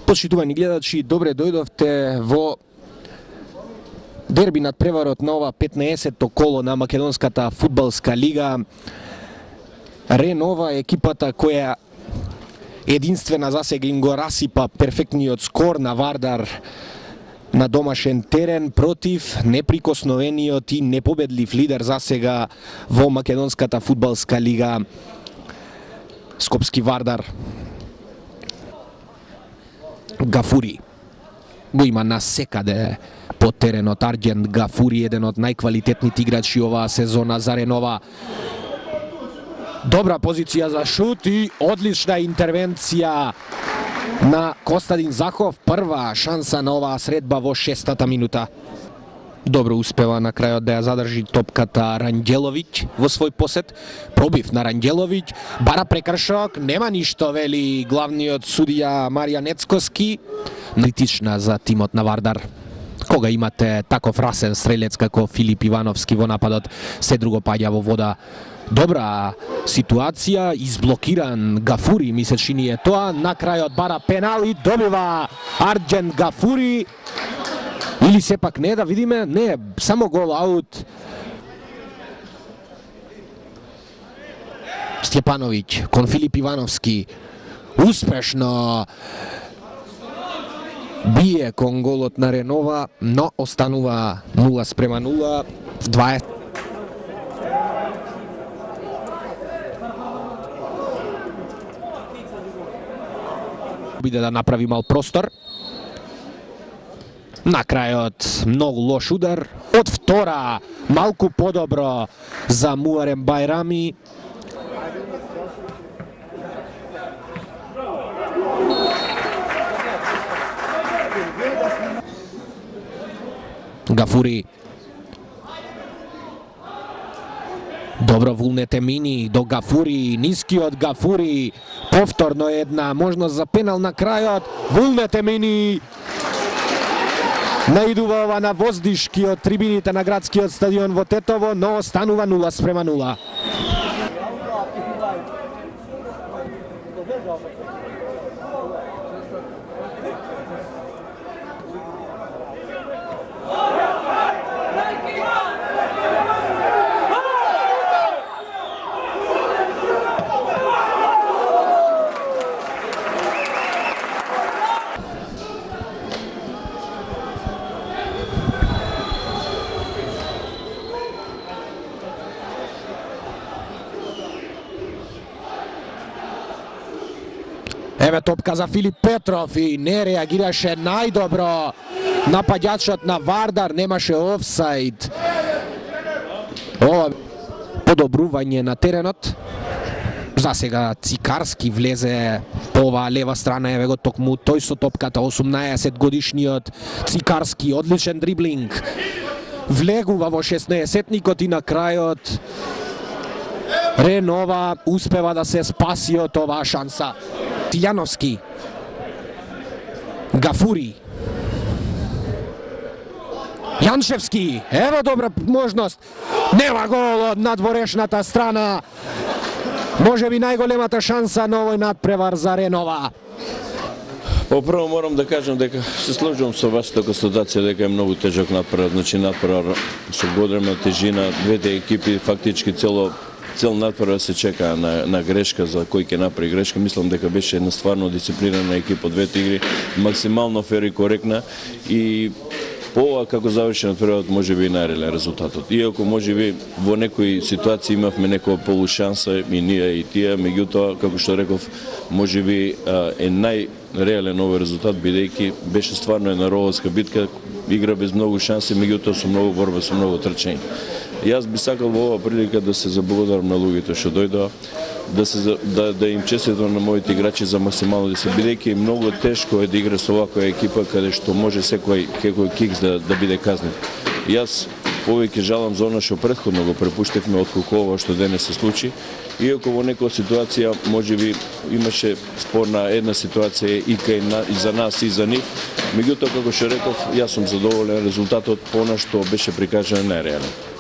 Почитувани гледачи, добре дојдовте во дерби над преварот на ова 15-то коло на Македонската фудбалска лига. Ренова екипата која единствена засега им го расипа перфектниот скор на Вардар на домашен терен против неприкосновениот и непобедлив лидер засега во Македонската фудбалска лига Скопски Вардар. Гафури го има насекаде по теренот. Арџен Гафури, еден од најквалитетните играчи оваа сезона за Ренова. Добра позиција за шут и одлична интервенција на Костадин Захов. Прва шанса на оваа средба во 6-та минута. Добро успева на крајот да ја задржи топката Ранѓеловиќ во свој посет. Пробив на Ранѓеловиќ, бара прекршок, нема ништо, вели главниот судија Марија Нецковски. Критична за тимот на Вардар. Кога имате таков расен стрелец како Филип Ивановски во нападот, се друго паѓа во вода. Добра ситуација, изблокиран Гафури, ми се чини е тоа. На крајот бара пенал и добива Арџен Гафури. Или сепак не, да видиме, не, само гол аут. Стјепановиќ кон Филип Ивановски. Успешно бие кон голот на Ренова, но останува 0:0 в 20. Биде да направи мал простор. На крајот многу лош удар. Од втора малку подобро за Муарем Бајрами. Гафури. Добро Вулнете мини до Гафури, нискиот Гафури. Повторно една можност за пенал на крајот. Вулнете мини. Наидува ова на воздишки од трибините на градскиот стадион во Тетово, но останува 0:0. Еве топка за Филип Петров и не реагираше најдобро напаѓачот на Вардар, немаше офсайд. Ова подобрување на теренот. За сега Цикарски влезе по оваа лева страна, еве го токму тој со топката, 18 годишниот Цикарски, одличен дриблинг. Влегува во 16-никот и на крајот Ренова успева да се спаси од оваа шанса. Тијановски, Гафури, Јаншевски, ево добра можност, нема гол од надворешната страна, може би најголемата шанса на овој надпревар за Ренова. Прво морам да кажам дека се сложувам со вашата констатација дека е многу тежок надпревар, значи надпревар со голема тежина, двете екипи фактички цел надпревар се чека на грешка за кој ќе направи грешка. Мислам дека беше една стварно дисциплинирана екипа, двете игри максимално фер и коректна и по ова како заврши надпреварот можеби најреален резултатот. Иако можеби во некои ситуации имавме некоја полушанса и ние и тие, меѓутоа како што реков можеби е најреален овој резултат бидејќи беше стварно една ровска битка, игра без многу шанси, меѓутоа со многу борба, со многу трчање. Јас би сакал во оваа прилика да се заблагодарам на луѓето што дојдоа, да им честитам на моите играчи за максимално да се, бидејќи е многу тешко е да игра со оваква екипа каде што може секој кикс да биде казнет. Јас повеќе жалам за она што претходно го препуштивме отколку ова што денес се случи, иако во некоја ситуација можеби имаше спорна една ситуација и за нас и за нив, меѓутоа како што реков, јас сум задоволен резултатот по она што беше прикажано најреален.